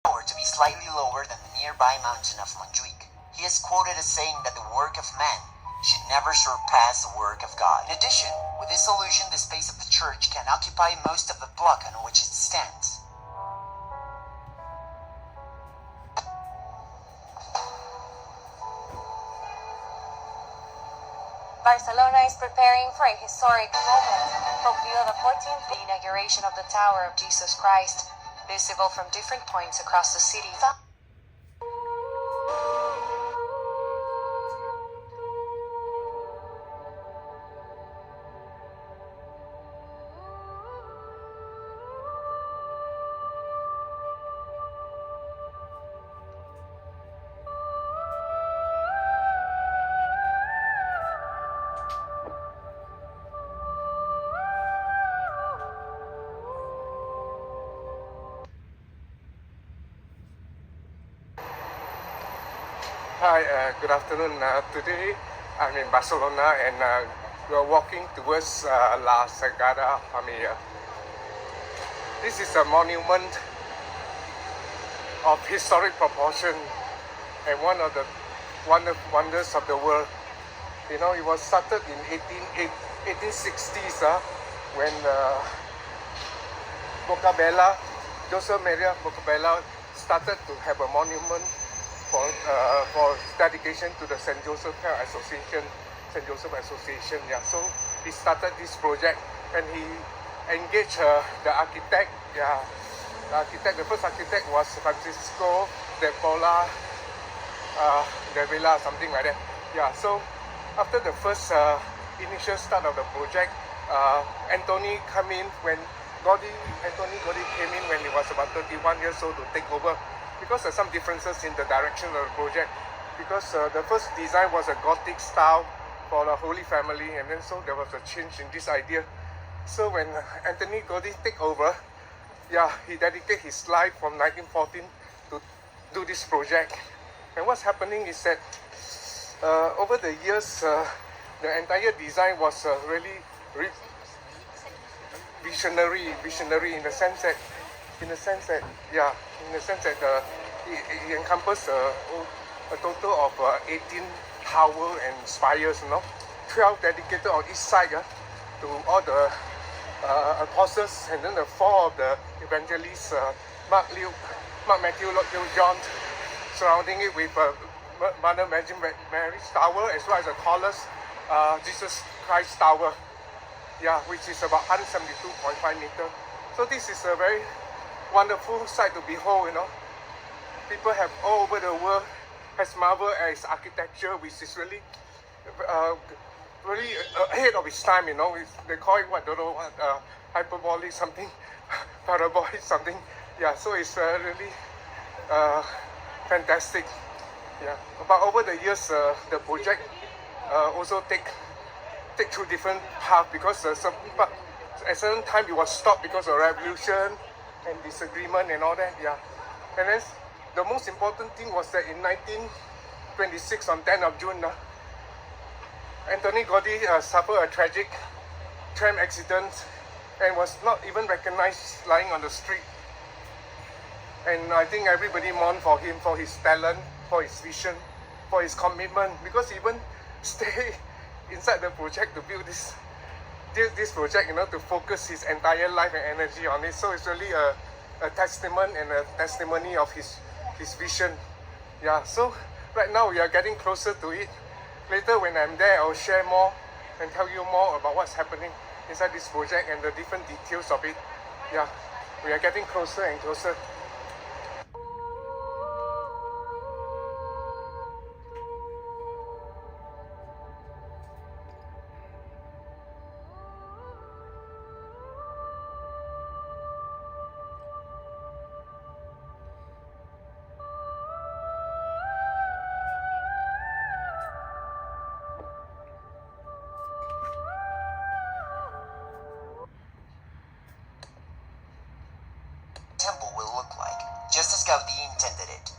to be slightly lower than the nearby mountain of Montjuic. He is quoted as saying that the work of man should never surpass the work of God. In addition, with this solution, the space of the church can occupy most of the block on which it stands. Barcelona is preparing for a historic moment. Pope Leo XIV, the inauguration of the Tower of Jesus Christ, visible from different points across the city. Hi, good afternoon. Today I'm in Barcelona and we are walking towards La Sagrada Familia. This is a monument of historic proportion and one of the wonders of the world. You know, it was started in 1860s when Boccabella, Joseph Maria Boccabella started to have a monument for dedication to the St. Joseph Association. Yeah, so he started this project and he engaged the architect. Yeah, the first architect was Francisco de Paula de Villa, something like that. Yeah, so after the first initial start of the project, Antoni came in when Antoni Gaudi came in when he was about 31 years old to take over. Because there's some differences in the direction of the project. Because the first design was a Gothic style for the Holy Family, and then so there was a change in this idea. So when Antoni Gaudi took over, yeah, he dedicated his life from 1914 to do this project. And what's happening is that over the years, the entire design was really visionary in the sense that it encompasses a total of 18 towers and spires, 12 dedicated on each side to all the apostles, and then the 4 of the evangelists, Mark, Matthew, Luke, John, surrounding it with Mother Virgin Mary's tower, as well as the tallest Jesus Christ tower, which is about 172.5 meters. So this is a very wonderful sight to behold. People have all over the world has marveled at its architecture, which is really ahead of its time. They call it hyperbolic something, parabolic something. Yeah, so it's really fantastic. Yeah, but over the years, the project also take through different paths, because at a certain time it was stopped because of revolution and disagreement and all that. Yeah, and then the most important thing was that in 1926, on 10th of June, Antoni Gaudi suffered a tragic tram accident and was not even recognized lying on the street. And I think everybody mourned for him, for his talent, for his vision, for his commitment, because he even stayed inside the project to build this project, to focus his entire life and energy on it. So it's really a testament and a testimony of his vision. Yeah, so right now we are getting closer to it. Later when I'm there, I'll share more and tell you more about what's happening inside this project and the different details of it. Yeah, we are getting closer and closer. Temple will look like, just as Gaudi intended it.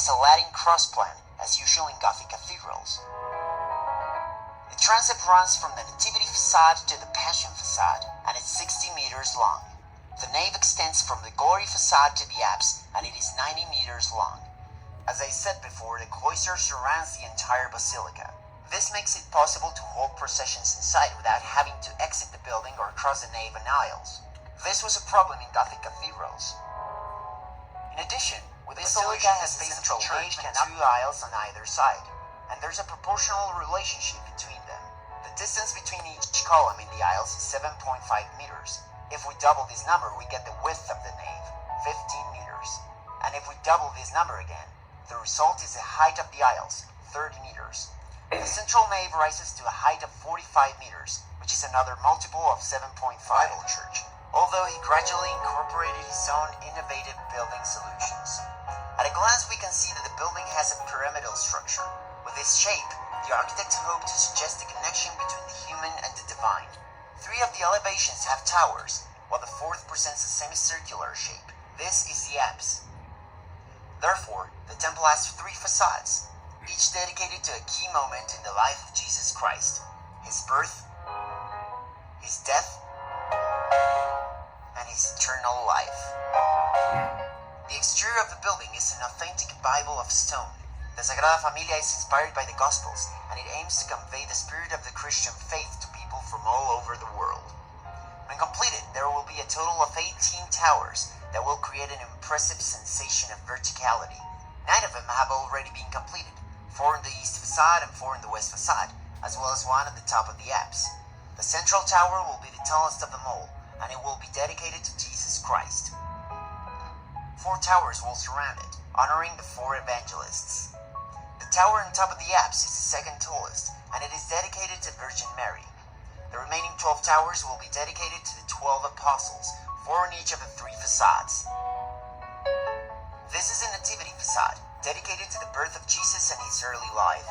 has a Latin cross plan, as usual in Gothic cathedrals. The transept runs from the Nativity facade to the Passion facade, and it's 60 meters long. The nave extends from the Glory facade to the apse, and it is 90 meters long. As I said before, the cloister surrounds the entire basilica. This makes it possible to hold processions inside without having to exit the building or cross the nave and aisles. This was a problem in Gothic cathedrals. In addition, with this solution, the central church and 2 aisles on either side, and there's a proportional relationship between them. The distance between each column in the aisles is 7.5 meters. If we double this number, we get the width of the nave, 15 meters. And if we double this number again, the result is the height of the aisles, 30 meters. The central nave rises to a height of 45 meters, which is another multiple of 7.5 church, although he gradually incorporated his own innovative building solutions. At a glance, we can see that the building has a pyramidal structure. With this shape, the architect hoped to suggest the connection between the human and the divine. 3 of the elevations have towers, while the 4th presents a semicircular shape. This is the apse. Therefore, the temple has 3 facades, each dedicated to a key moment in the life of Jesus Christ: his birth, his death, and his eternal life. The exterior of the building is an authentic Bible of stone. The Sagrada Familia is inspired by the Gospels, and it aims to convey the spirit of the Christian faith to people from all over the world. When completed, there will be a total of 18 towers that will create an impressive sensation of verticality. 9 of them have already been completed, 4 in the east facade and 4 in the west facade, as well as 1 at the top of the apse. The central tower will be the tallest of them all, and it will be dedicated to Jesus Christ. 4 towers will surround it, honoring the 4 evangelists. The tower on top of the apse is the second tallest, and it is dedicated to Virgin Mary. The remaining 12 towers will be dedicated to the 12 apostles, 4 in each of the 3 facades. This is a nativity facade, dedicated to the birth of Jesus and his early life.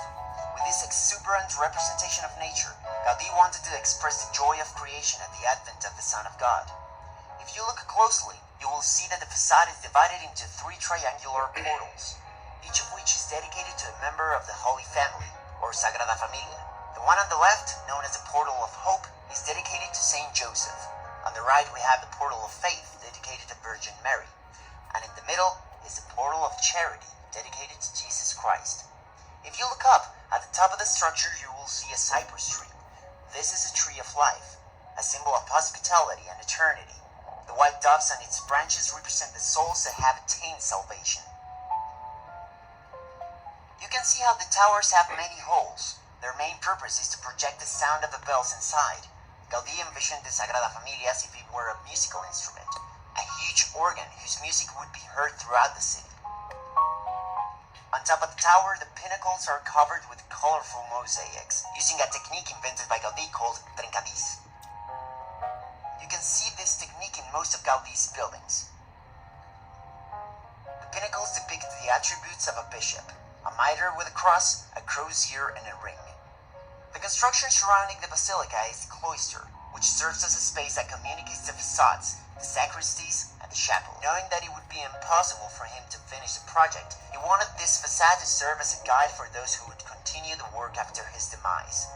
With this exuberant representation of nature, Gaudi wanted to express the joy of creation at the advent of the Son of God. If you look closely, you will see that the facade is divided into 3 triangular portals, each of which is dedicated to a member of the Holy Family, or Sagrada Familia. The one on the left, known as the Portal of Hope, is dedicated to Saint Joseph. On the right, we have the Portal of Faith, dedicated to Virgin Mary. And in the middle is the Portal of Charity, dedicated to Jesus Christ. If you look up, at the top of the structure you will see a cypress tree. This is a tree of life, a symbol of hospitality and eternity. The white doves on its branches represent the souls that have attained salvation. You can see how the towers have many holes. Their main purpose is to project the sound of the bells inside. Gaudi envisioned the Sagrada Familia as if it were a musical instrument, a huge organ whose music would be heard throughout the city. On top of the tower, the pinnacles are covered with colorful mosaics, using a technique invented by Gaudi called trencadís. You can see this technique in most of Gaudi's buildings. The pinnacles depict the attributes of a bishop: a mitre with a cross, a crozier, and a ring. The construction surrounding the basilica is the cloister, which serves as a space that communicates the facades, the sacristies, and the chapel. Knowing that it would be impossible for him to finish the project, he wanted this facade to serve as a guide for those who would continue the work after his demise.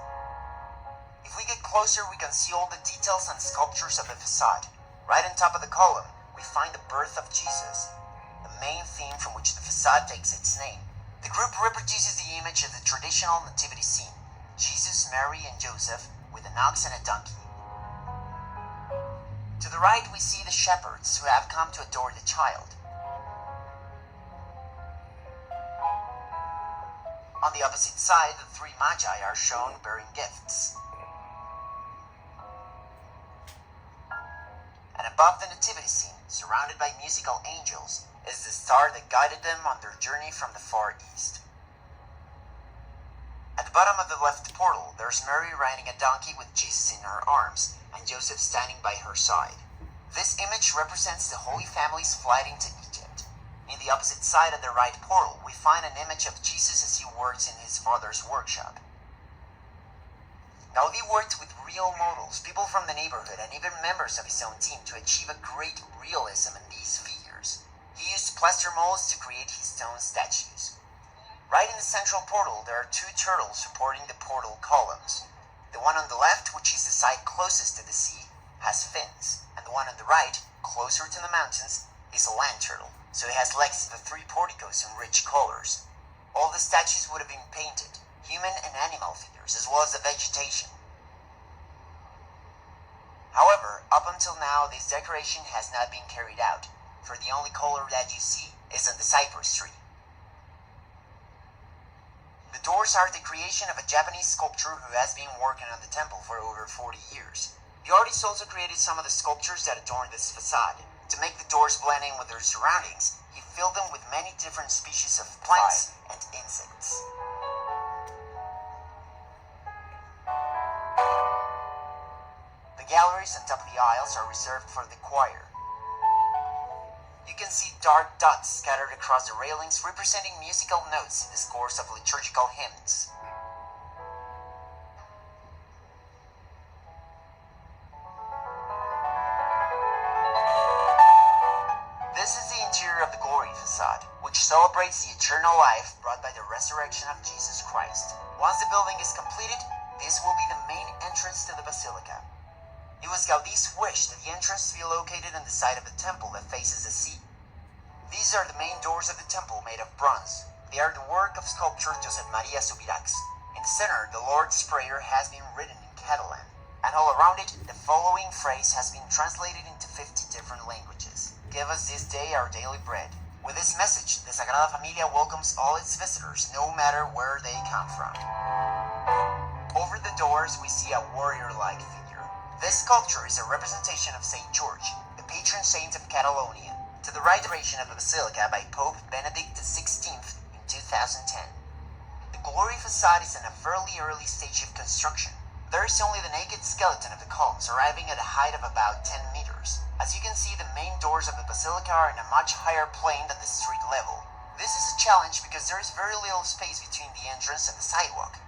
If we get closer, we can see all the details and sculptures of the facade. Right on top of the column, we find the birth of Jesus, the main theme from which the facade takes its name. The group reproduces the image of the traditional nativity scene: Jesus, Mary, and Joseph with an ox and a donkey. To the right, we see the shepherds who have come to adore the child. On the opposite side, the 3 magi are shown bearing gifts. And above the nativity scene, surrounded by musical angels, is the star that guided them on their journey from the Far East. At the bottom of the left portal, there's Mary riding a donkey with Jesus in her arms, and Joseph standing by her side. This image represents the Holy Family's flight into Egypt. In the opposite side of the right portal, we find an image of Jesus as he works in his father's workshop. Gaudi worked with real models, people from the neighborhood, and even members of his own team to achieve a great realism in these figures. He used plaster molds to create his stone statues. Right in the central portal, there are two turtles supporting the portal columns. The one on the left, which is the side closest to the sea, has fins, and the one on the right, closer to the mountains, is a land turtle, so it has legs to the three porticos in rich colors. All the statues would have been painted, human and animal figures, as well as the vegetation. However, up until now, this decoration has not been carried out, for the only color that you see is on the cypress tree. The doors are the creation of a Japanese sculptor who has been working on the temple for over 40 years. The artist also created some of the sculptures that adorn this facade. To make the doors blend in with their surroundings, he filled them with many different species of plants and insects. The galleries on top of the aisles are reserved for the choir. You can see dark dots scattered across the railings representing musical notes in the scores of liturgical hymns. This is the interior of the glory facade, which celebrates the eternal life brought by the resurrection of Jesus Christ. Once the building is completed, this will be the main entrance to the basilica. It was Gaudi's wish that the entrance be located on the side of the temple that faces the sea. These are the main doors of the temple made of bronze. They are the work of sculptor Josep Maria Subirachs. In the center, the Lord's Prayer has been written in Catalan, and all around it, the following phrase has been translated into 50 different languages. Give us this day our daily bread. With this message, the Sagrada Familia welcomes all its visitors, no matter where they come from. Over the doors, we see a warrior-like figure. This sculpture is a representation of St. George, the patron saint of Catalonia, to the right decoration of the basilica by Pope Benedict XVI in 2010. The glory facade is in a fairly early stage of construction. There is only the naked skeleton of the columns, arriving at a height of about 10 meters. As you can see, the main doors of the basilica are in a much higher plane than the street level. This is a challenge because there is very little space between the entrance and the sidewalk.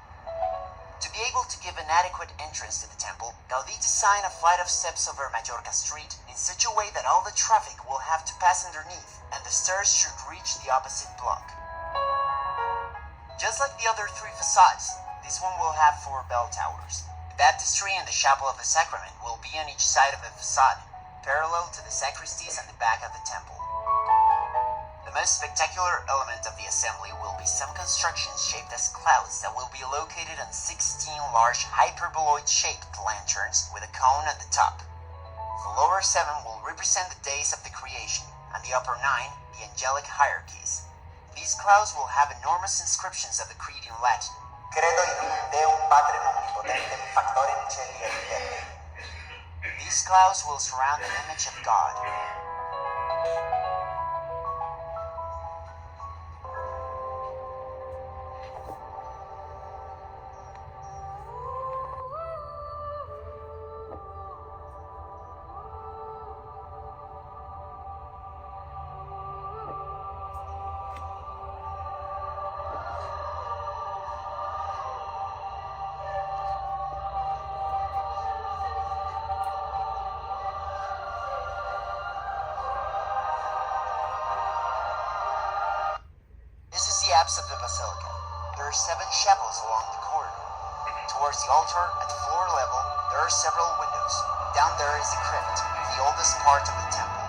To be able to give an adequate entrance to the temple, Gaudi designed a flight of steps over Mallorca Street in such a way that all the traffic will have to pass underneath, and the stairs should reach the opposite block. Just like the other three facades, this one will have 4 bell towers. The baptistry and the chapel of the sacrament will be on each side of the facade, parallel to the sacristies and the back of the temple. The most spectacular element of the assembly will be some constructions shaped as clouds that will be located on 16 large hyperboloid-shaped lanterns with a cone at the top. The lower 7 will represent the days of the creation, and the upper 9, the angelic hierarchies. These clouds will have enormous inscriptions of the creed in Latin. Credo in un Deum Patrem omnipotentem factorem celi et terrae. These clouds will surround the image of God. The apse of the basilica. There are 7 chapels along the corridor. Towards the altar, at floor level, there are several windows. Down there is the crypt, the oldest part of the temple.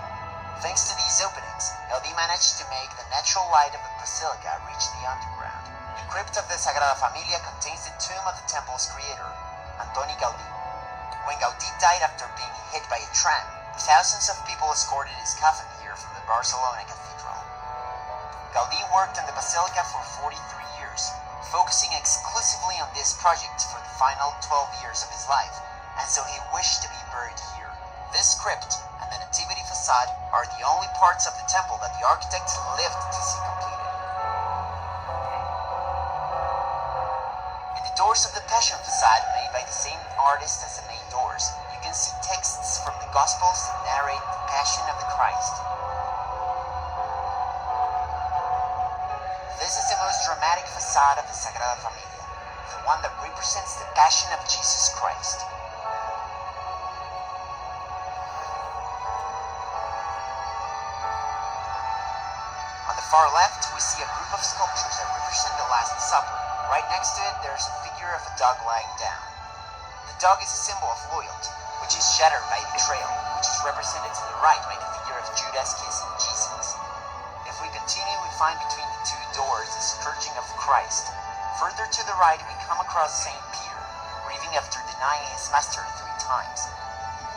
Thanks to these openings, Gaudi managed to make the natural light of the basilica reach the underground. The crypt of the Sagrada Familia contains the tomb of the temple's creator, Antoni Gaudi. When Gaudi died after being hit by a tram, thousands of people escorted his coffin here from the Barcelona cathedral. Gaudi worked on the basilica for 43 years, focusing exclusively on this project for the final 12 years of his life, and so he wished to be buried here. This crypt and the nativity facade are the only parts of the temple that the architect lived to see completed. In the doors of the Passion facade, made by the same artist as the main doors, you can see texts from the Gospels that narrate the Passion of the Christ. This is the most dramatic facade of the Sagrada Familia, the one that represents the Passion of Jesus Christ. far left, we see a group of sculptures that represent the Last Supper. Right next to it, there's a figure of a dog lying down. The dog is a symbol of loyalty, which is shattered by betrayal, which is represented to the right by the figure of Judas kissing Jesus. If we continue, we find between the two doors the scourging of Christ. Further to the right, we come across St. Peter, grieving after denying his master 3 times.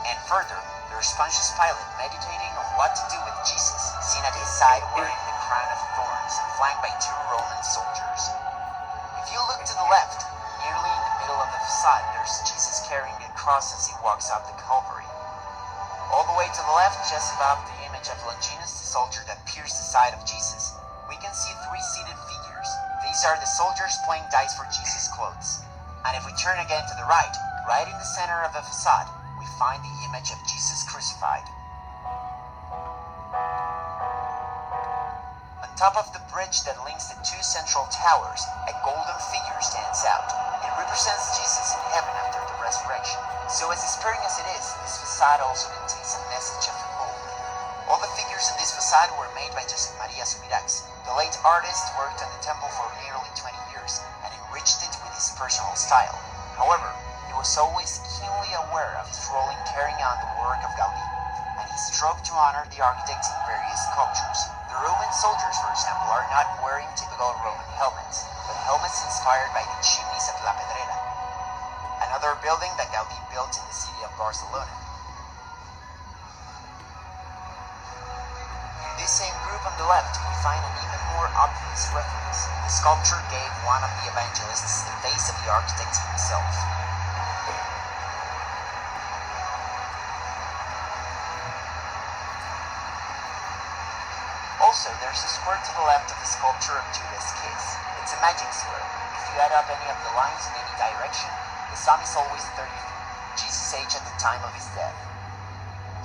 And further, there's Pontius Pilate meditating on what to do with Jesus, seen at his side wearing the crown of thorns, flanked by 2 Roman soldiers. If you look to the left, nearly in the middle of the facade, there's Jesus carrying a cross as he walks up the Calvary. All the way to the left, just above the image of Longinus, the soldier that pierced the side of Jesus, we can see 3 seated figures. These are the soldiers playing dice for Jesus' clothes. And if we turn again to the right in the center of the facade, we find the image of Jesus crucified. On top of the bridge that links the 2 central towers, a golden figure stands out. It represents Jesus in heaven after the resurrection. So as inspiring as it is, this facade also contains a message of hope. All the figures in this facade were made by Josep Maria Subirachs. The late artist worked on the temple for nearly 20 years and enriched it with his personal style. However, he was always keenly aware of his role in carrying on the work of Gaudi, and he strove to honor the architects in various sculptures. The Roman soldiers, for example, are not wearing typical Roman helmets, but helmets inspired by the chimneys of La Pedrera, another building that Gaudi built in the city of Barcelona. In this same group on the left, we find an even more obvious reference. The sculpture gave one of the evangelists the face of the architect himself. Also, there's a square to the left of the sculpture of Judas' kiss. It's a magic square. If you add up any of the lines in any direction, the sum is always 33, Jesus' age at the time of his death.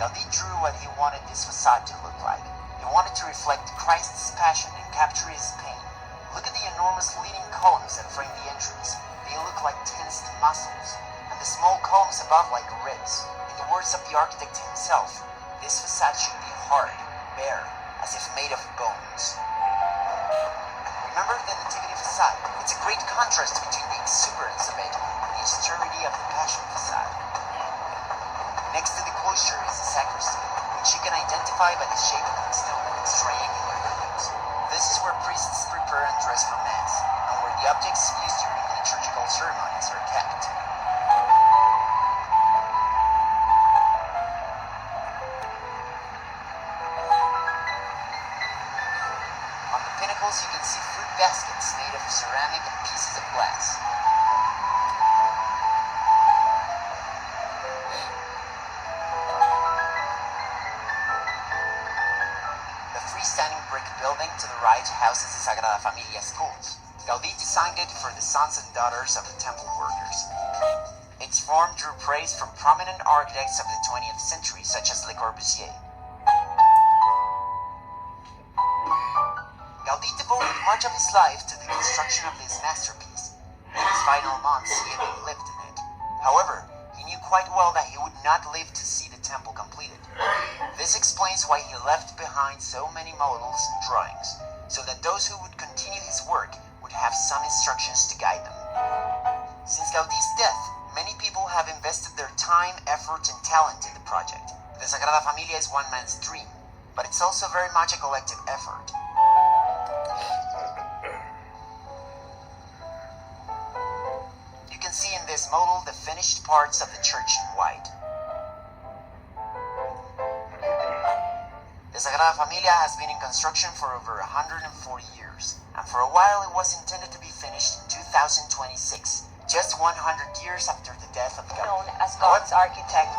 Gaudi drew what he wanted this facade to look like. He wanted to reflect Christ's passion and capture his pain. Look at the enormous leaning columns that frame the entrance. They look like tensed muscles, and the small columns above like ribs. In the words of the architect himself, this facade should be hard, bare, as if made of bones. Remember the Nativity facade? It's a great contrast between the exuberance of it and the austerity of the Passion facade. Next to the cloister is the sacristy, which you can identify by the shape of its dome and its triangular windows. This is where priests prepare and dress for Mass, and where the objects used during liturgical ceremonies are kept. On the pinnacles you can see fruit baskets made of ceramic and pieces of glass. The freestanding brick building to the right houses the Sagrada Familia schools. Gaudi designed it for the sons and daughters of the temple workers. Its form drew praise from prominent architects of the 20th century, such as Le Corbusier. Gaudi devoted much of his life to the construction of this masterpiece. In his final months, he even lived in it. However, he knew quite well that he would not live to see the temple completed. This explains why he left behind so many models and drawings, so that those who would continue his work would have some instructions to guide them. Since Gaudi's death, many people have invested their time, effort, and talent in the project. The Sagrada Familia is one man's dream, but it's also very much a collective effort. You can see in this model the finished parts of the church in white. The Sagrada Familia has been in construction for over 140 years, and for a while it was intended to be finished in 2026, just 100 years after the death of Gaudi. Known as God's architect,